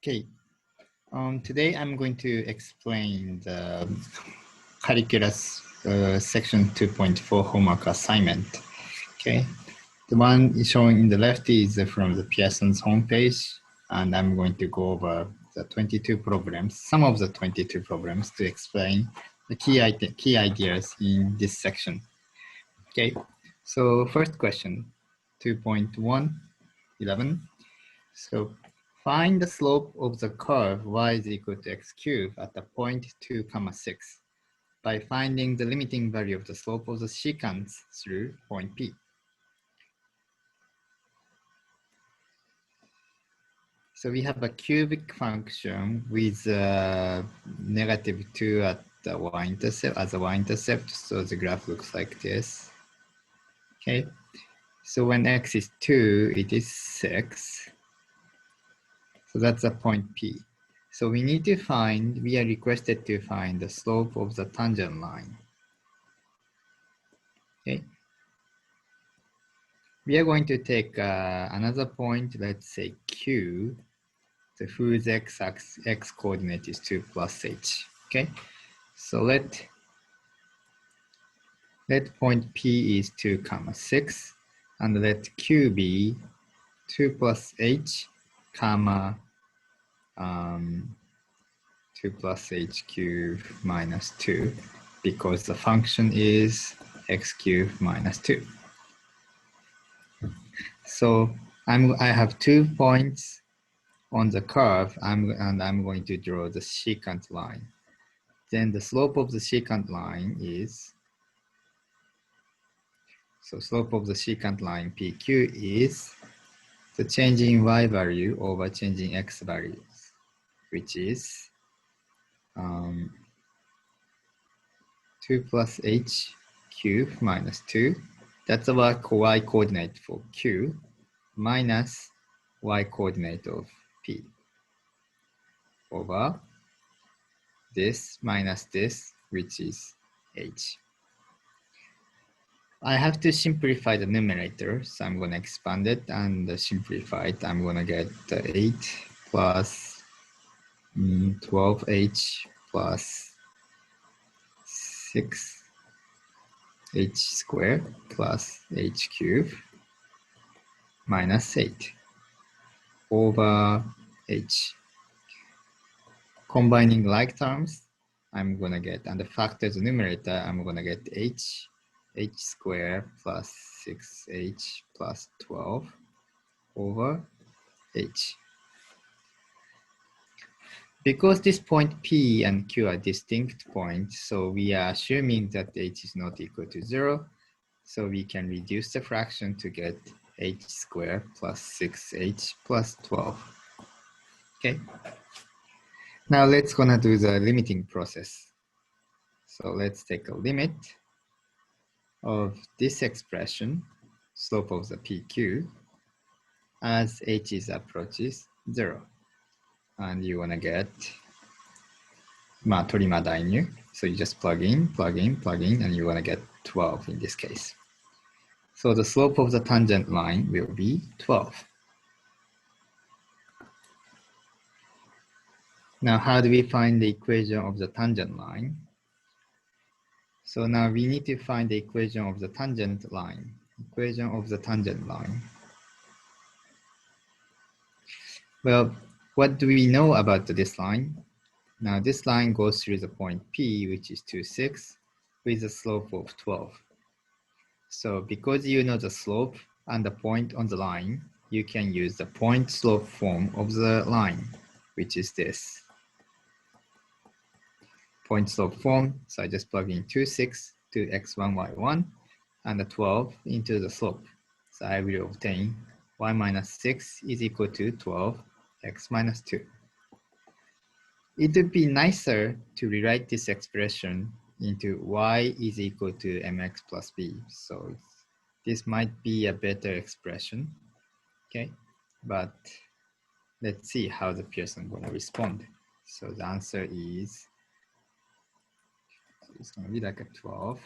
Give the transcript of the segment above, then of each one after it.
Okay, today I'm going to explain the calculus section 2.4 homework assignment. Okay, the one showing in the left is from the Pearson's homepage, and I'm going to go over the 22 problems, some of the 22 problems to explain the key ideas in this section. Okay, so first question, 2.111. So find the slope of the curve y is equal to x cubed at the point 2, 6 by finding the limiting value of the slope of the secant through point P. So we have a cubic function with -2 at the y-intercept as a y-intercept. So the graph looks like this. Okay. So when x is 2, it is 6. So that's the point P. So we need to find, we are requested to find the slope of the tangent line. Okay. We are going to take another point, let's say Q, the whose x coordinate is 2 plus h. Okay. So let point P is 2, 6, and let Q be 2 plus h, comma 2 plus h cubed minus 2, because the function is x cubed minus 2. So I have 2 points on the curve, and I'm going to draw the secant line. Then the slope of the secant line is, so slope of the secant line PQ is the change in y value over change in x values, which is 2 plus h cubed minus 2. That's the y coordinate for Q minus y coordinate of P over this minus this, which is h. I have to simplify the numerator, so I'm going to expand it and simplify it. I'm going to get 8 plus 12h plus 6h squared plus h cubed minus 8 over h. Combining like terms, I'm going to get, and the factor the numerator, I'm going to get h squared plus 6h plus 12 over h. Because this point P and Q are distinct points, so we are assuming that h is not equal to 0. So we can reduce the fraction to get h squared plus 6h plus 12. Okay. Now let's gonna do the limiting process. So let's take a limit of this expression, slope of the PQ, as h is approaches 0. And you wanna get, so you just plug in, and you wanna get 12 in this case. So the slope of the tangent line will be 12. Now, how do we find the equation of the tangent line? So now we need to find the equation of the tangent line. Well, what do we know about this line? Now this line goes through the point P, which is 2, 6, with a slope of 12. So because you know the slope and the point on the line, you can use the point slope form of the line, which is this. Point slope form, so I just plug in 2, 6 to x1, y1, and the 12 into the slope. So I will obtain y minus 6 is equal to 12, x minus 2. It would be nicer to rewrite this expression into y is equal to mx plus b. So this might be a better expression, okay? But let's see how the Pearson is going to respond. So the answer is, it's going to be like a 12.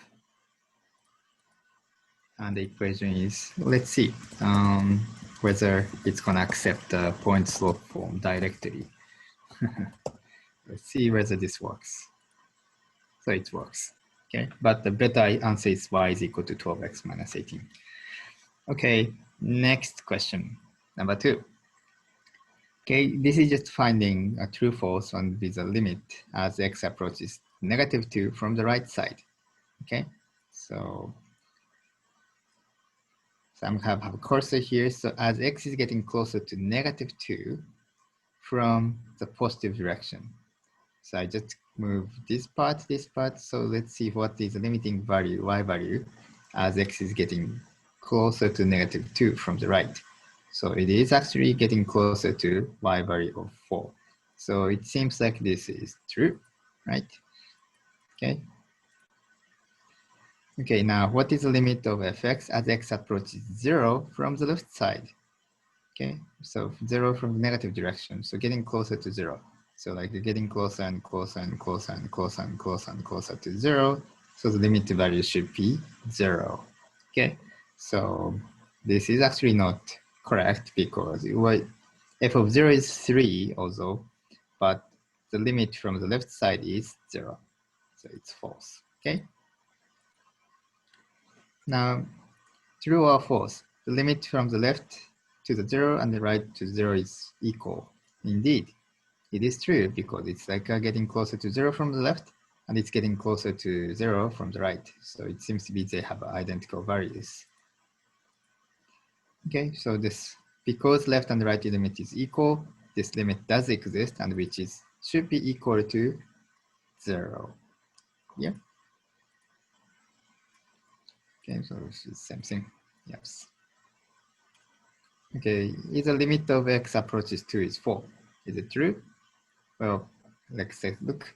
And the equation is, let's see whether it's going to accept the point slope form directly. Let's see whether this works. So it works. Okay, but the better answer is y is equal to 12x minus 18. Okay, next question, number 2. Okay, this is just finding a true false on with a limit as x approaches -2 from the right side. Okay, so I'm gonna have a cursor here. So as x is getting closer to -2 from the positive direction. So I just move this part. So let's see what is the limiting value, y value, as x is getting closer to -2 from the right. So it is actually getting closer to y value of 4. So it seems like this is true, right? Okay. Okay, now what is the limit of fx as x approaches 0 from the left side? Okay, so 0 from the negative direction, so getting closer to 0. So like you're getting closer and closer and closer and closer and closer and closer to 0. So the limit value should be 0. Okay, so this is actually not correct because f of 0 is 3 also, but the limit from the left side is 0. So it's false. Okay. Now, true or false? The limit from the left to the 0 and the right to 0 is equal. Indeed, it is true because it's like getting closer to 0 from the left and it's getting closer to 0 from the right. So it seems to be they have identical values. Okay, so this, because left and right limit is equal, this limit does exist and which is should be equal to 0. Yeah. Okay, so it's the same thing. Yes. Okay, is the limit of x approaches 2 is 4. Is it true? Well, let's say, look,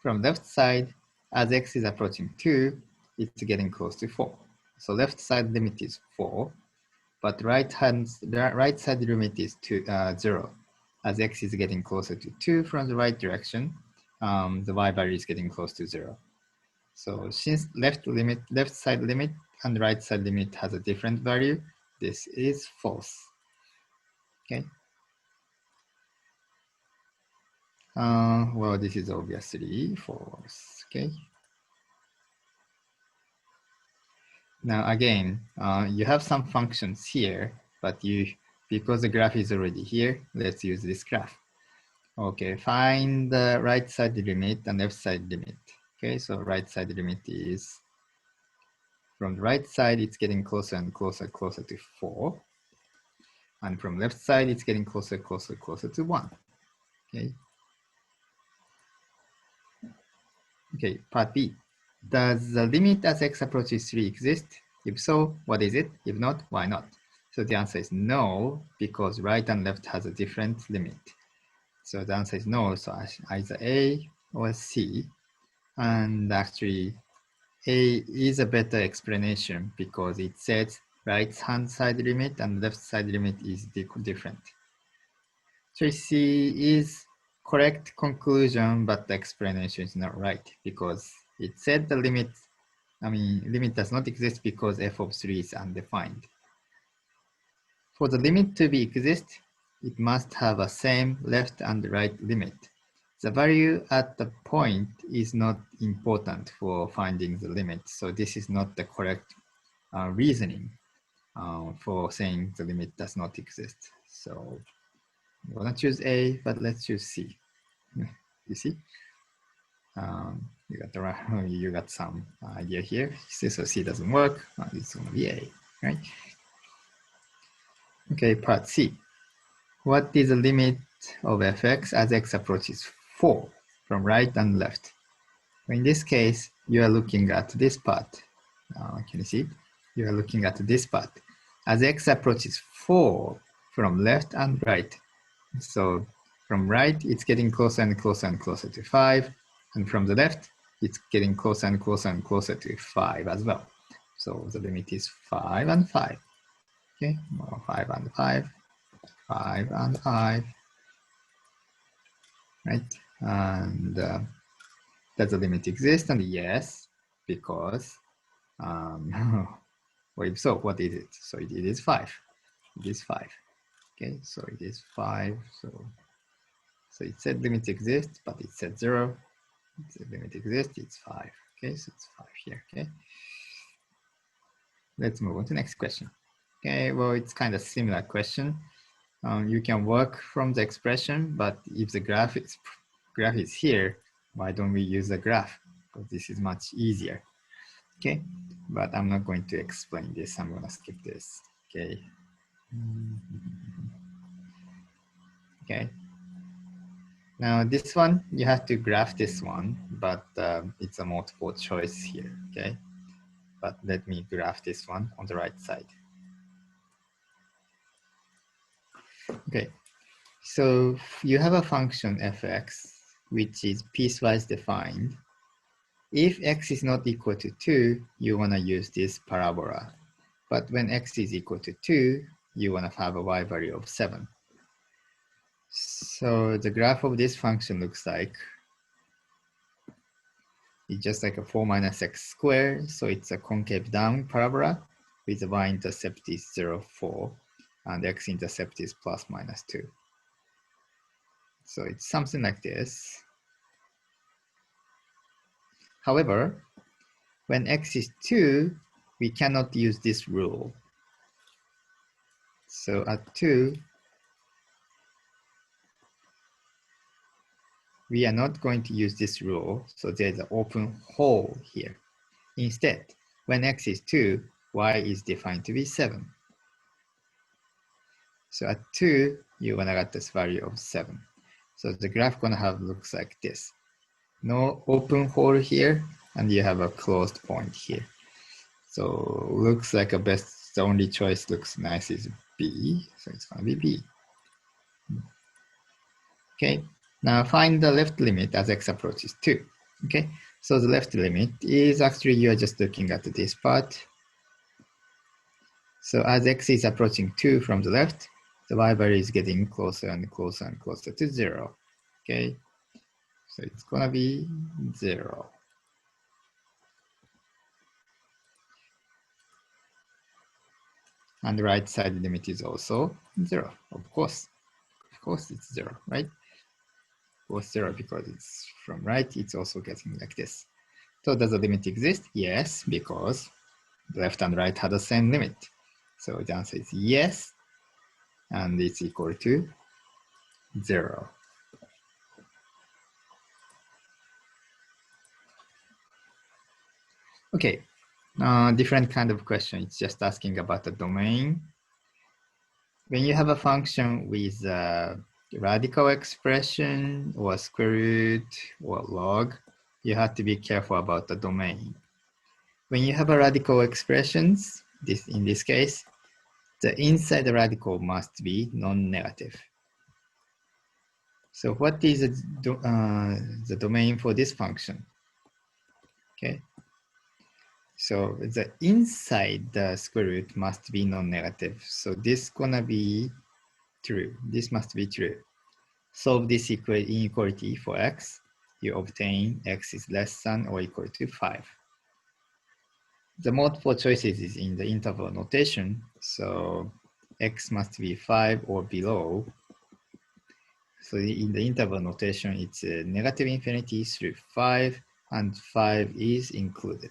from left side, as x is approaching 2, it's getting close to 4. So left side limit is 4, but right side limit is 0. As x is getting closer to 2 from the right direction, the y value is getting close to 0. So since left side limit and right side limit has a different value, this is false. Okay. Well, this is obviously false. Okay. Now again, you have some functions here, but because the graph is already here, let's use this graph. Okay, find the right side limit and left side limit. Okay, so right side limit is from the right side, it's getting closer and closer to 4. And from left side, it's getting closer to 1. Okay. Okay, part B. Does the limit as x approaches 3 exist? If so, what is it? If not, why not? So the answer is no, because right and left has a different limit. So the answer is no, so either A or C. And actually, A is a better explanation because it says right-hand side limit and left side limit is different. Choice C is correct conclusion, but the explanation is not right because it said the limit, limit does not exist because f of 3 is undefined. For the limit to exist, it must have a same left and right limit. The value at the point is not important for finding the limit. So this is not the correct reasoning for saying the limit does not exist. So I'm gonna choose A, but let's choose C. You see? You got some idea here. So C doesn't work. It's gonna be A, right? Okay, part C. What is the limit of fx as x approaches 4 from right and left? In this case, you are looking at this part. Can you see? You are looking at this part. As x approaches 4 from left and right. So from right, it's getting closer and closer and closer to 5. And from the left, it's getting closer and closer and closer to 5 as well. So the limit is 5 and 5. Okay, 5 and 5. 5 and 5, right? And does the limit exist? And yes, because, well, so what is it? So it is 5. It is 5. Okay, so it is 5. So it said limit exists, but it said 0. It said limit exists, it's 5. Okay, so it's 5 here. Okay. Let's move on to the next question. Okay, well, it's kind of similar question. You can work from the expression, but if the graph is here, why don't we use a graph? Because this is much easier. Okay, but I'm not going to explain this. I'm going to skip this. Okay. Okay. Now this one, you have to graph this one, but it's a multiple choice here. Okay. But let me graph this one on the right side. Okay. So you have a function fx, which is piecewise defined. If x is not equal to 2, you want to use this parabola. But when x is equal to 2, you want to have a y value of 7. So the graph of this function looks like, it's just like a 4 minus x squared. So it's a concave down parabola with the y-intercept is 0, 4, and x-intercept is plus minus 2. So it's something like this. However, when x is 2, we cannot use this rule. So at 2, we are not going to use this rule. So there's an open hole here. Instead, when x is 2, y is defined to be 7. So at 2, you want to get this value of 7. So the graph gonna have looks like this. No open hole here, and you have a closed point here. So looks like a best, the only choice looks nice is B. So it's gonna be B. Okay, now find the left limit as x approaches 2. Okay, so the left limit is actually, you're just looking at this part. So as x is approaching 2 from the left, the y value is getting closer and closer and closer to 0. Okay, so it's gonna be 0. And the right side limit is also 0, of course. Of course it's 0, right? Of course 0 because it's from right, it's also getting like this. So does the limit exist? Yes, because left and right have the same limit. So the answer is yes, and it's equal to 0. Okay, different kind of question. It's just asking about the domain. When you have a function with a radical expression or square root or log, you have to be careful about the domain. When you have a radical expressions, in this case, the inside the radical must be non-negative. So what is the domain for this function? Okay. So the inside the square root must be non-negative. So this gonna be true. This must be true. Solve this inequality for x. You obtain x is less than or equal to 5. The multiple choices is in the interval notation. So x must be 5 or below. So in the interval notation, it's negative infinity through 5, and 5 is included.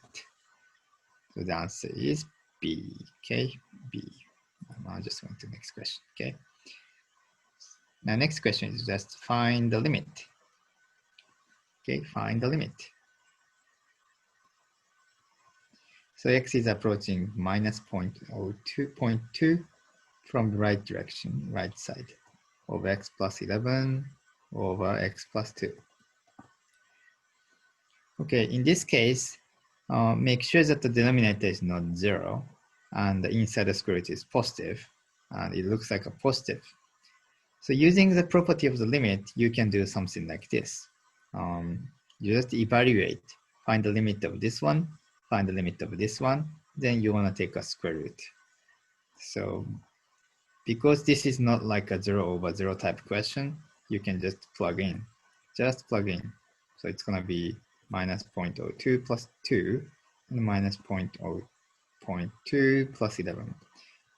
So the answer is B. Okay, B. I'll just go to the next question. Okay. Now next question is just find the limit. Okay, find the limit. So x is approaching minus 0.02 from the right direction, right side, of x plus 11 over x plus 2. Okay, in this case, make sure that the denominator is not 0 and the inside the square root is positive, and it looks like a positive. So using the property of the limit, you can do something like this. You just evaluate, find the limit of this one, find the limit of this one, then you want to take a square root. So because this is not like a 0 over 0 type question, you can just plug in. Just plug in. So it's going to be minus 0.02 plus 2 and minus 0.2 plus 11,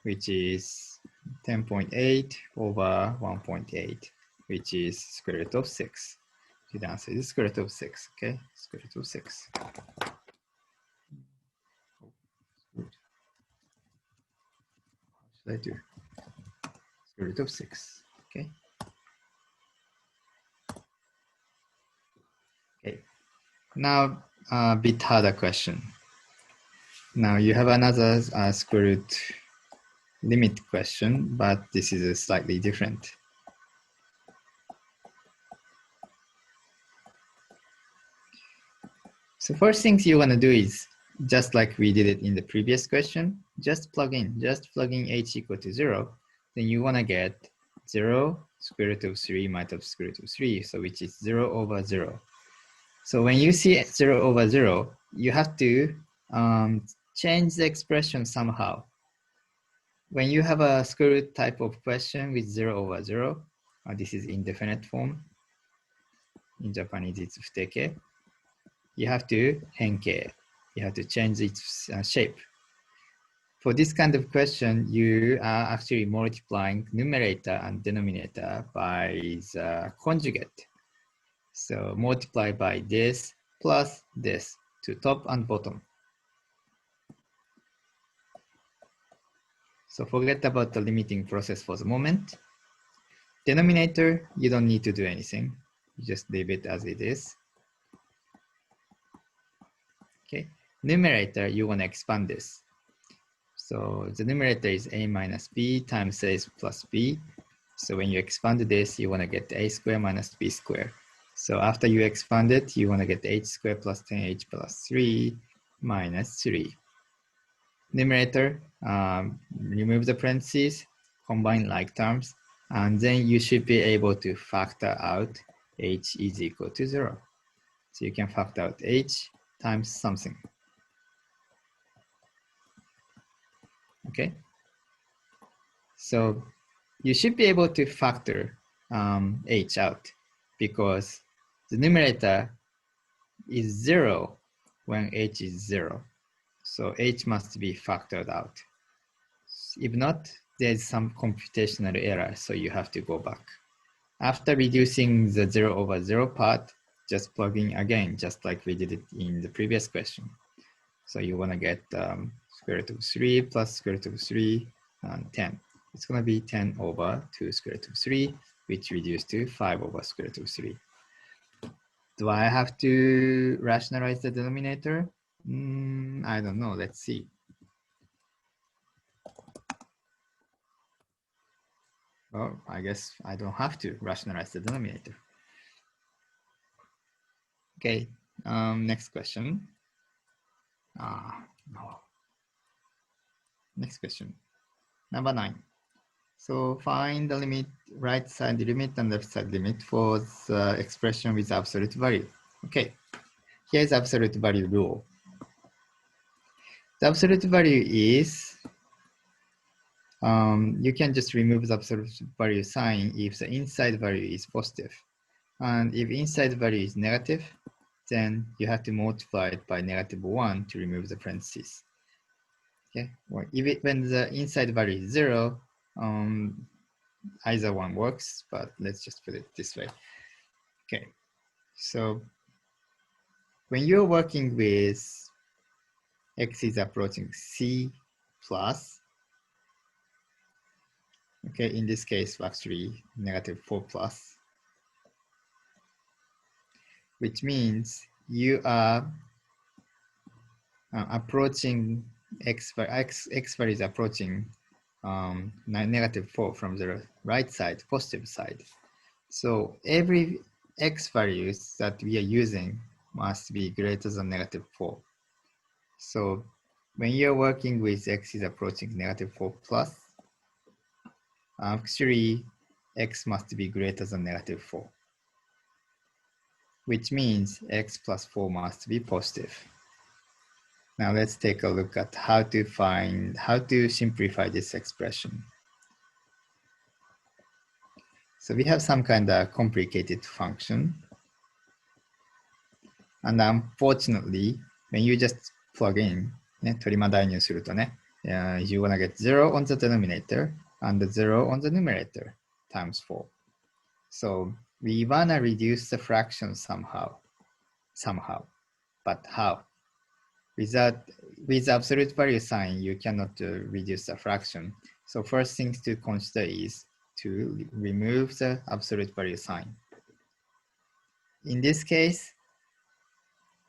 which is 10.8 over 1.8. which is square root of 6. So the answer is square root of 6, okay? Square root of 6. What should I do? Square root of 6, okay? Okay, now a bit harder question. Now you have another square root limit question, but this is a slightly different. So first things you want to do is, just like we did it in the previous question, just plug in h equal to 0. Then you want to get 0 square root of 3 minus square root of 3, so which is 0 over 0. So when you see 0 over 0, you have to change the expression somehow. When you have a square root type of question with 0 over 0, this is indefinite form. In Japanese, it's futeke. You have to henkei. You have to change its shape. For this kind of question, you are actually multiplying numerator and denominator by the conjugate. So multiply by this plus this to top and bottom. So forget about the limiting process for the moment. Denominator, you don't need to do anything. You just leave it as it is. Okay. Numerator, you want to expand this. So the numerator is a minus b times a plus b. So when you expand this, you want to get a squared minus b squared. So after you expand it, you want to get h squared plus 10h plus 3 minus 3. Numerator, remove the parentheses, combine like terms, and then you should be able to factor out h is equal to 0. So you can factor out h times something. Okay. So you should be able to factor h out because the numerator is 0 when h is 0. So h must be factored out. If not, there's some computational error, so you have to go back. After reducing the 0 over 0 part, just plug in again, just like we did it in the previous question. So you want to get square root of 3 plus square root of 3 and 10. It's going to be 10 over 2 square root of 3, which reduced to 5 over square root of 3. Do I have to rationalize the denominator? I don't know. Let's see. Well, I guess I don't have to rationalize the denominator. Okay, next question. No. Next question, number 9. So find the limit, right side limit and left side limit for the expression with absolute value. Okay, here's absolute value rule. The absolute value is, you can just remove the absolute value sign if the inside value is positive. And if inside value is negative, then you have to multiply it by -1 to remove the parentheses. Okay, or when the inside value is 0, either one works, but let's just put it this way. Okay, so when you're working with x is approaching c plus, okay, in this case, actually -4 plus, which means you are approaching x value is approaching -4 from the right side, positive side. So every x values that we are using must be greater than -4. So when you're working with x is approaching -4 plus, actually x must be greater than -4, which means x plus 4 must be positive. Now let's take a look at how to simplify this expression. So we have some kind of complicated function. And unfortunately, when you just plug in, 取り間代入するとね、you wanna get 0 on the denominator and 0 on the numerator times 4. So we wanna reduce the fraction somehow, but how? With absolute value sign, you cannot reduce the fraction. So first things to consider is to remove the absolute value sign. In this case,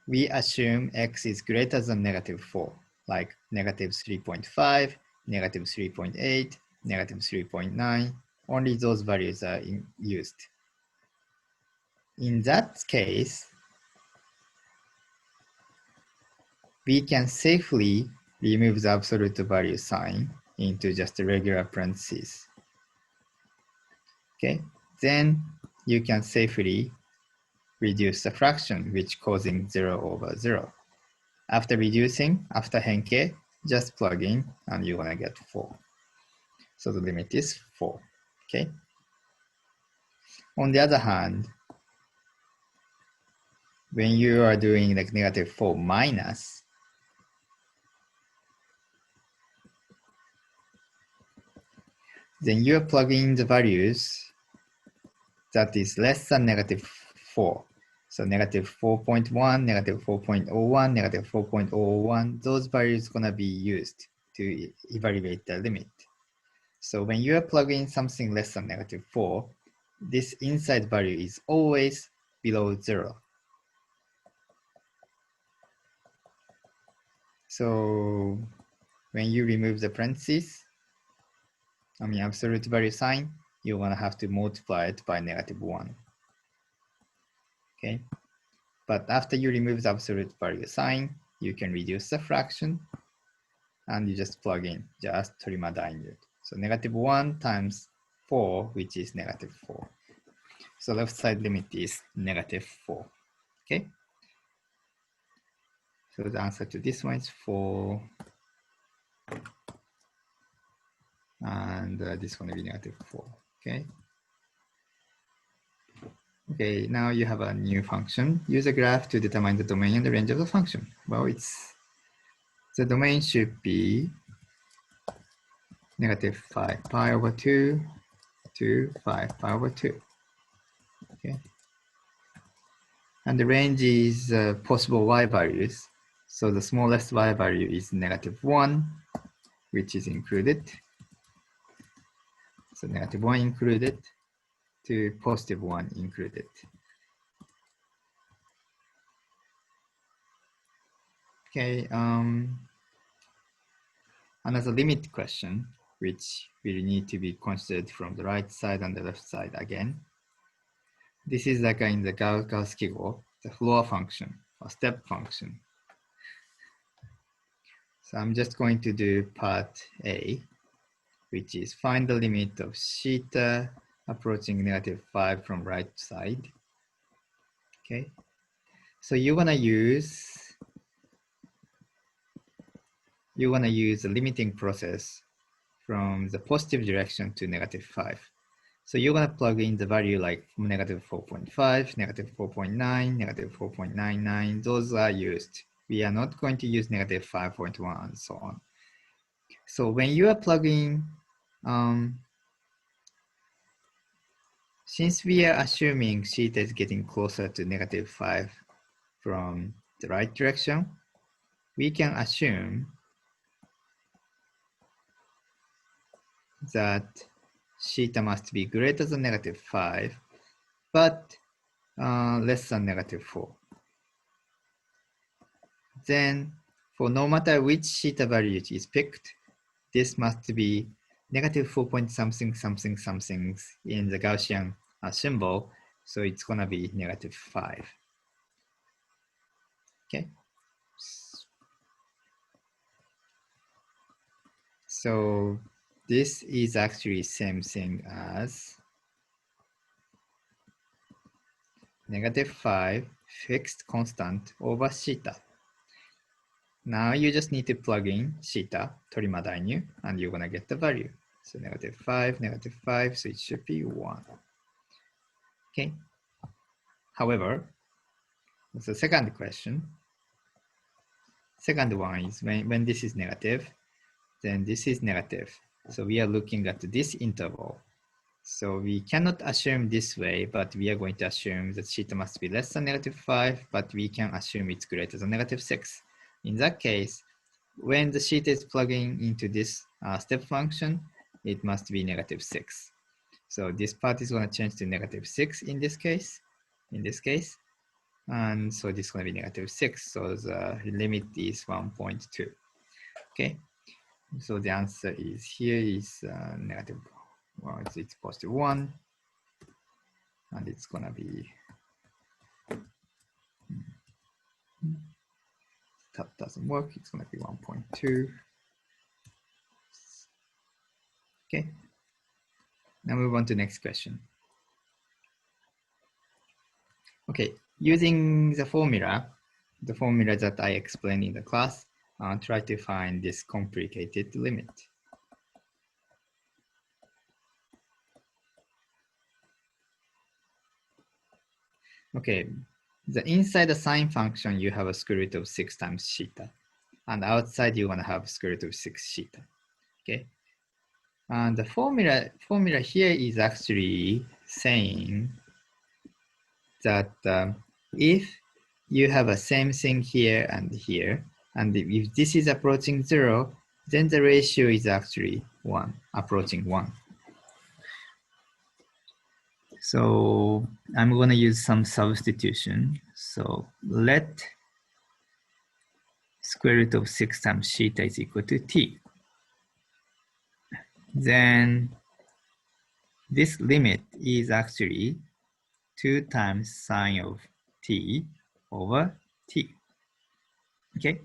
we assume x is greater than -4, like -3.5, -3.8, -3.9. Only those values are used. In that case, we can safely remove the absolute value sign into just a regular parentheses. Okay, then you can safely reduce the fraction, which causing 0/0. After reducing, after henke, just plug in and you're gonna get 4. So the limit is 4, okay? On the other hand, when you are doing like -4 minus, then you're plugging in the values that is less than -4. So -4.1, -4.01, -4.01, those values gonna be used to evaluate the limit. So when you are plugging something less than -4, this inside value is always below 0. So when you remove the parentheses, absolute value sign, you're gonna have to multiply it by -1. Okay, but after you remove the absolute value sign, you can reduce the fraction and you just plug in just torima dainu. So -1 times 4, which is -4. So left side limit is -4. Okay. So the answer to this one is 4. And this is going to be -4. Okay. Okay, now you have a new function. Use a graph to determine the domain and the range of the function. Well, the domain should be -5 pi over 2 to 5 pi over 2. Okay. And the range is possible y values. So the smallest y value is -1, which is included. So -1 included to +1 included. Okay, another limit question, which will need to be considered from the right side and the left side again. This is like in the Gauss-Kigo, the floor function or step function. So I'm just going to do part A, which is find the limit of theta approaching -5 from right side. Okay, so you're gonna use a limiting process from the positive direction to -5. So you're gonna plug in the value like -4.5, -4.9, -4.99. Those are used. We are not going to use -5.1 and so on. So when you are plugging, since we are assuming theta is getting closer to -5 from the right direction, we can assume that theta must be greater than -5, but less than -4. Then for no matter which theta value is picked, this must be -4 point something something something in the Gaussian symbol. So it's gonna be -5. Okay. So this is actually same thing as -5 fixed constant over theta. Now you just need to plug in theta, torima dainu, and you're gonna get the value. So -5, -5, so it should be 1. Okay. However, the second question, second one is when this is negative, then this is negative. So we are looking at this interval. So we cannot assume this way, but we are going to assume that theta must be less than -5, but we can assume it's greater than -6. In that case, when the theta is plugging into this step function, it must be -6. So this part is going to change to -6 in this case. And so this is going to be -6. So the limit is 1.2. Okay. So the answer is here is negative. Well, it's positive 1. And it's going to be, that doesn't work. It's going to be 1.2. Okay. Now move on to the next question. Okay, using the formula that I explained in the class, try to find this complicated limit. Okay, inside the sine function, you have a square root of 6 times theta. And outside, you want to have square root of 6 theta. Okay. And the formula here is actually saying that if you have a same thing here, and if this is approaching 0, then the ratio is actually 1, approaching 1. So I'm going to use some substitution. So let square root of 6 times theta is equal to t. Then this limit is actually 2 times sine of t over t. Okay.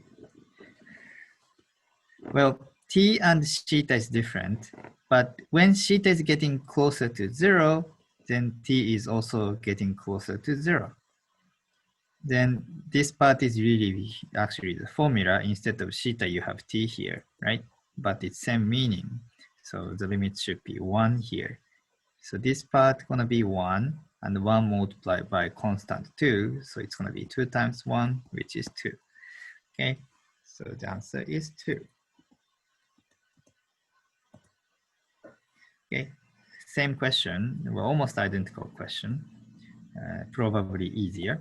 Well, t and theta is different, but when theta is getting closer to 0, then t is also getting closer to 0. Then this part is really actually the formula. Instead of theta, you have t here, right? But it's same meaning. So the limit should be 1 here. So this part gonna be 1, and 1 multiplied by constant 2. So it's gonna be 2 times 1, which is 2. Okay, so the answer is 2. Okay, same question, well, almost identical question, probably easier.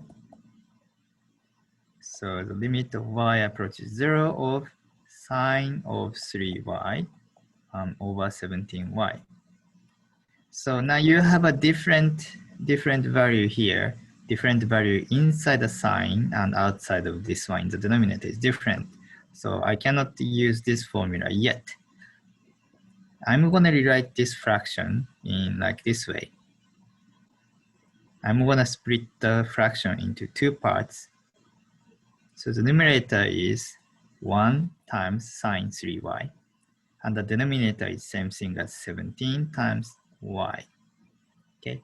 So the limit of y approaches 0 of sine of 3y over 17y. So now you have a different value here, different value inside the sine and outside of this one. The denominator is different. So I cannot use this formula yet. I'm going to rewrite this fraction in like this way. I'm going to split the fraction into 2 parts. So the numerator is 1 times sine 3y. And the denominator is same thing as 17 times y. Okay.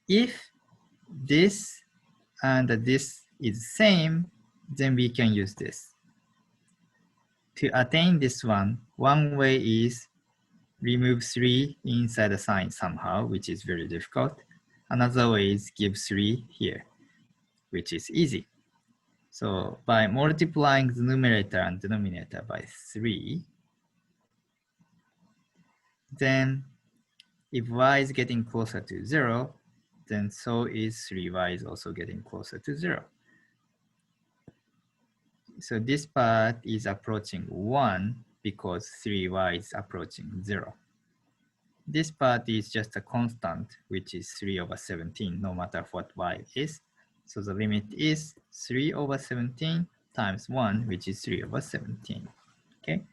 If this and this is same, then we can use this. To attain this one way is remove 3 inside the sign somehow, which is very difficult. Another way is give 3 here, which is easy. So by multiplying the numerator and denominator by 3, then if y is getting closer to 0, then so is 3y is also getting closer to 0. So this part is approaching 1 because 3y is approaching 0. This part is just a constant, which is 3 over 17, no matter what y is. So the limit is 3 over 17 times 1, which is 3 over 17. Okay.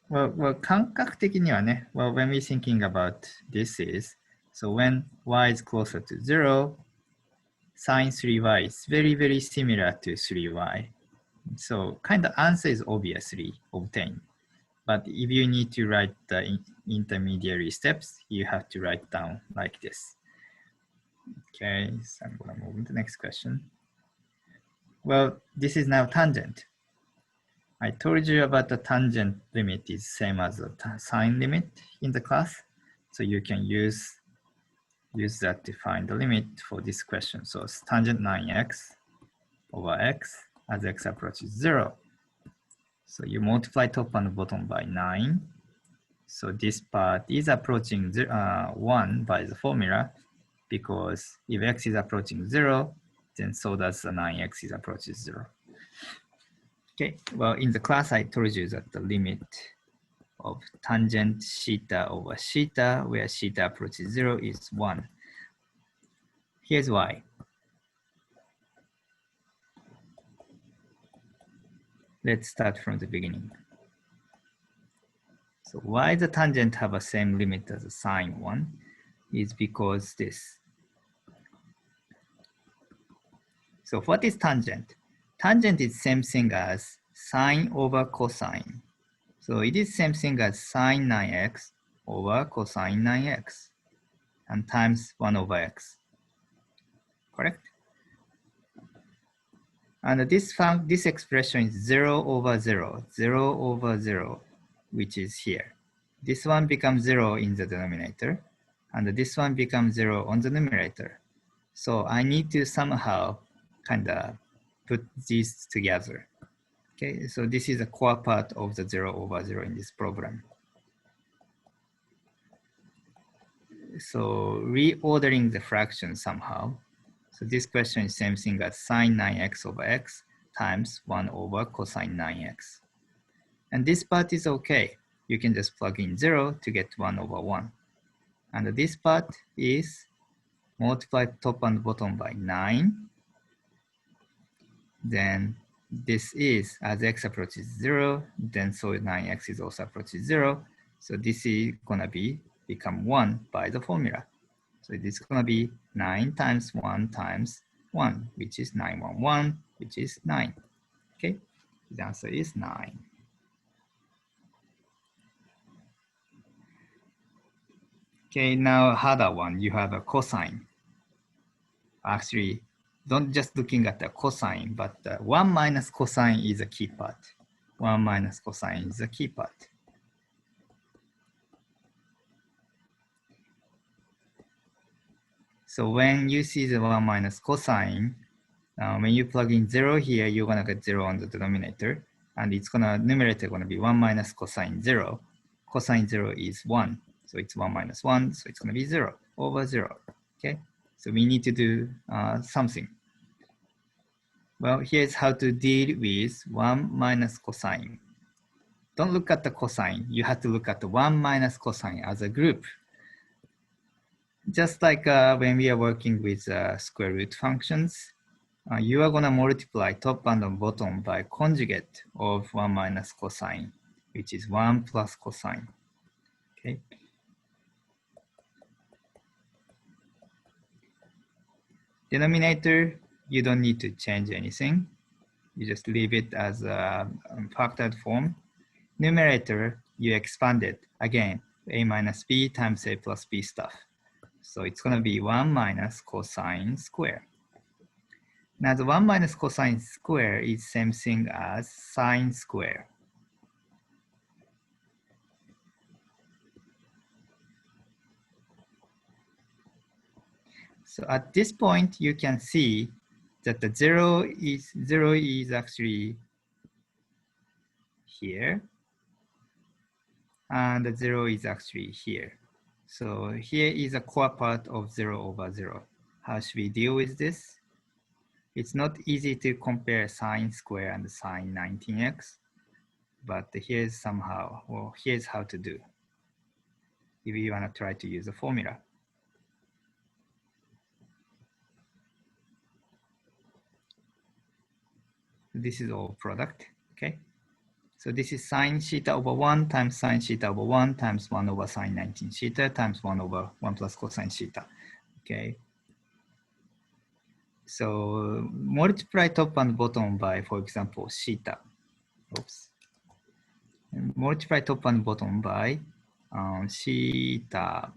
Well, 感覚的にはね, well, when we're thinking about this is, so when y is closer to 0, sine 3y is very, very similar to 3y. So kind of answer is obviously obtained. But if you need to write the intermediary steps, you have to write down like this. Okay, so I'm going to move on to the next question. Well, this is now tangent. I told you about the tangent limit is same as the sine limit in the class. So you can use that to find the limit for this question. So it's tangent 9x over x as x approaches 0. So you multiply top and bottom by 9. So this part is approaching 1 by the formula, because if x is approaching 0, then so does the 9x is approaches 0. Okay, well, in the class I told you that the limit of tangent theta over theta, where theta approaches 0, is 1. Here's why. Let's start from the beginning. So why the tangent have the same limit as the sine one is because this. So what is tangent? Tangent is same thing as sine over cosine. So it is same thing as sine 9x over cosine 9x and times 1 over x. Correct? And this expression is 0 over 0, 0 over 0, which is here. This one becomes 0 in the denominator, and this one becomes 0 on the numerator. So I need to somehow kind of put these together. Okay, so this is a core part of the 0 over 0 in this program. So reordering the fraction somehow. So this question is same thing as sine 9x over x times 1 over cosine 9x. And this part is okay. You can just plug in 0 to get 1 over 1. And this part is multiply top and bottom by 9. Then this is, as x approaches 0, then so 9x is also approaches 0. So this is going to become 1 by the formula. So it's going to be 9 times 1 times 1, which is 911, which is 9. Okay, the answer is 9. Okay, now harder one, you have a cosine. Actually, don't just looking at the cosine, but 1 minus cosine is a key part. 1 minus cosine is a key part. So when you see the 1 minus cosine, when you plug in 0 here, you're gonna get 0 on the denominator, and it's gonna, numerator gonna be 1 minus cosine 0. Cosine 0 is 1, so it's 1 minus 1, so it's gonna be 0 over 0, okay? So we need to do something. Well, here's how to deal with 1 minus cosine. Don't look at the cosine, you have to look at the 1 minus cosine as a group. Just like when we are working with square root functions, you are gonna multiply top and bottom by conjugate of 1 minus cosine, which is 1 plus cosine, okay? Denominator, you don't need to change anything. You just leave it as a factored form. Numerator, you expand it again, a minus b times a plus b stuff. So it's gonna be 1 minus cosine square. Now the 1 minus cosine square is same thing as sine square. So at this point, you can see that the 0 is actually here, and the 0 is actually here. So here is a core part of 0 over 0. How should we deal with this? It's not easy to compare sine square and sine 19x, but here's somehow, well, here's how to do if you want to try to use a formula. This is all product, okay? So this is sine theta over 1 times sine theta over 1 times 1 over sine 19 theta times 1 over 1 plus cosine theta, okay? So multiply top and bottom by, for example, theta. Oops. And multiply top and bottom by theta.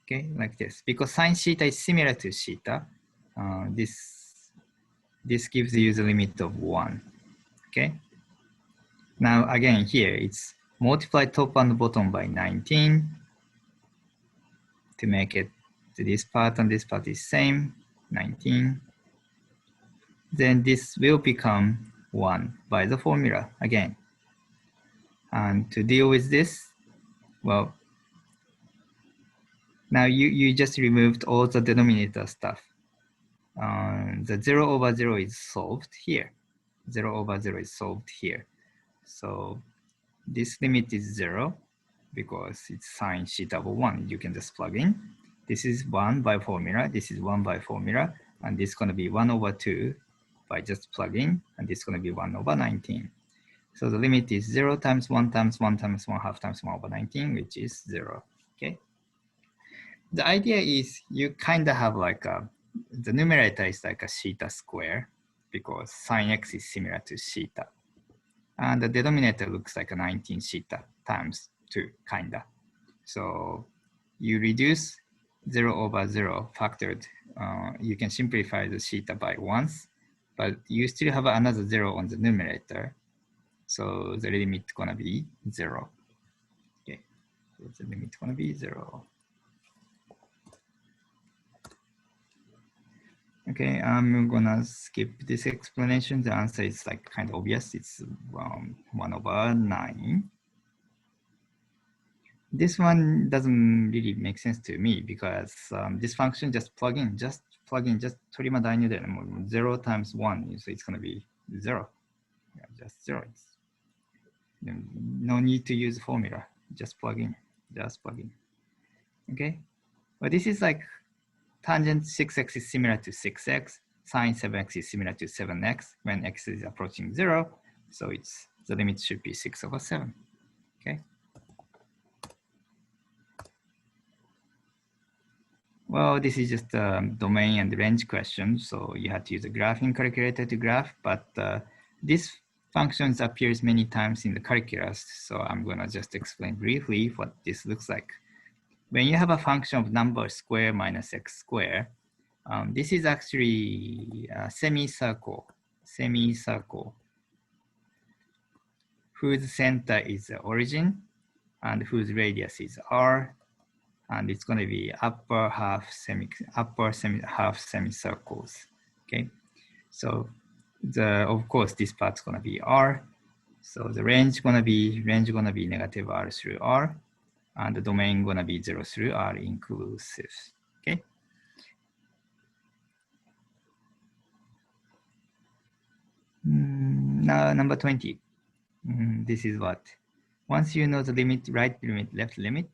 Okay, like this. Because sine theta is similar to theta, this gives you the limit of 1. Okay. Now again here it's multiply top and bottom by 19 to make it to this part, and this part is same, 19. Then this will become 1 by the formula again. And to deal with this, well, now you just removed all the denominator stuff. The 0 over 0 is solved here. 0 over 0 is solved here. So this limit is 0 because it's sine theta over 1. You can just plug in. This is 1 by formula. This is 1 by formula. And this is going to be 1 over 2 by just plugging. And this is going to be 1 over 19. So the limit is 0 times 1 times 1 times 1 half times 1 over 19, which is 0. Okay. The idea is you kind of have like the numerator is like a theta square because sine x is similar to theta. And the denominator looks like a 19 theta times 2, kinda. So you reduce 0 over 0 factored. You can simplify the theta by once, but you still have another 0 on the numerator. So the limit gonna be 0. Okay, so the limit gonna be 0. Okay, I'm gonna skip this explanation. The answer is like kind of obvious. It's 1 over 9. This one doesn't really make sense to me because this function just plug in, just 取りま大入で0 times 1, so it's gonna be 0. Yeah, just 0. No need to use formula. Just plug in. Okay, but this is like tangent 6x is similar to 6x, sine 7x is similar to 7x when x is approaching 0. So it's the limit should be 6 over 7. Okay. Well, this is just a domain and range question. So you have to use a graphing calculator to graph, but this functions appears many times in the calculus. So I'm gonna just explain briefly what this looks like. When you have a function of number square minus x square, this is actually a semicircle whose center is the origin and whose radius is r, and it's going to be upper half semicircles. Okay, so of course this part's going to be r, so the range going to be negative r through r, and the domain gonna be 0 through r inclusive. Okay. Now number 20. This is what. Once you know the limit, right limit, left limit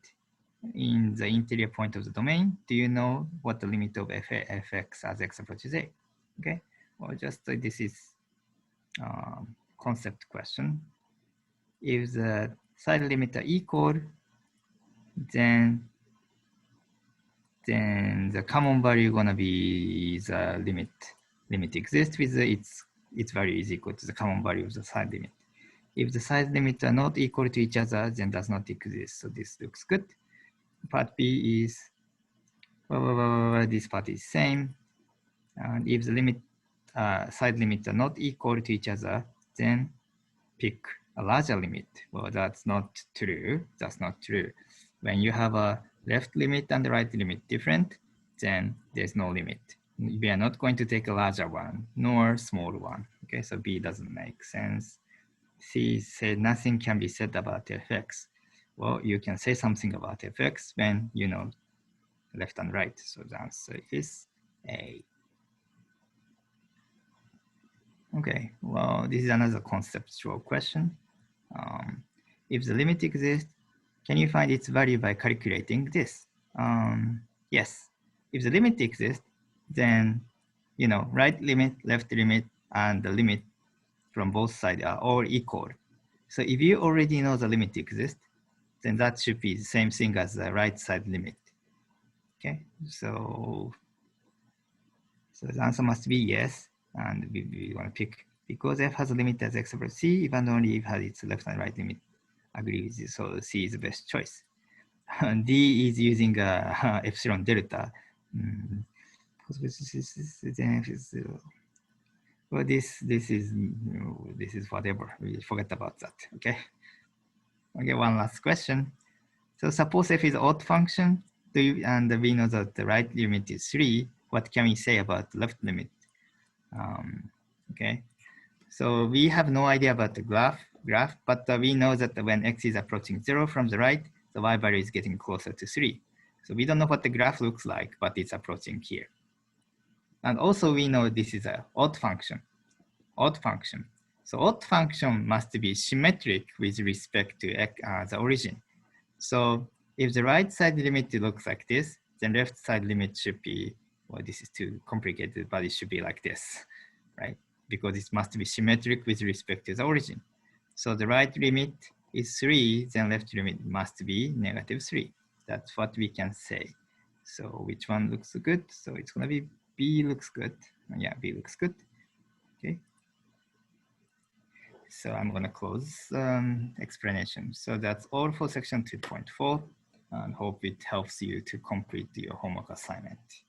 in the interior point of the domain, do you know what the limit of fx as x approaches a? Okay. Well, just this is concept question. If the side limit are equal, then the common value gonna be the limit exists with its value is equal to the common value of the side limit. If the side limits are not equal to each other, then does not exist. So this looks good. Part B is this part is same. And if the limit side limits are not equal to each other, then pick a larger limit. Well, that's not true. That's not true. When you have a left limit and the right limit different, then there's no limit. We are not going to take a larger one, nor small one. Okay, so B doesn't make sense. C said nothing can be said about fx. Well, you can say something about fx when you know left and right. So the answer is A. Okay, well, this is another conceptual question. If the limit exists, can you find its value by calculating this? Yes. If the limit exists, then you know right limit, left limit, and the limit from both sides are all equal. So if you already know the limit exists, then that should be the same thing as the right side limit. Okay, so the answer must be yes, and we want to pick because f has a limit as x over c, if and only if has its left and right limit agree with you. So C is the best choice. D is using epsilon delta. Well, this is whatever. We forget about that. Okay. Okay. One last question. So suppose f is odd function. And we know that the right limit is 3. What can we say about the left limit? Okay. So we have no idea about the graph, but we know that when x is approaching 0 from the right, the y value is getting closer to 3. So we don't know what the graph looks like, but it's approaching here. And also we know this is an odd function. So odd function must be symmetric with respect to the origin. So if the right side limit looks like this, then left side limit should be, well, this is too complicated, but it should be like this, right? Because it must be symmetric with respect to the origin. So the right limit is 3, then left limit must be -3. That's what we can say. So which one looks good? So it's gonna be B looks good. Yeah, B looks good. Okay. So I'm gonna close explanation. So that's all for section 2.4, and hope it helps you to complete your homework assignment.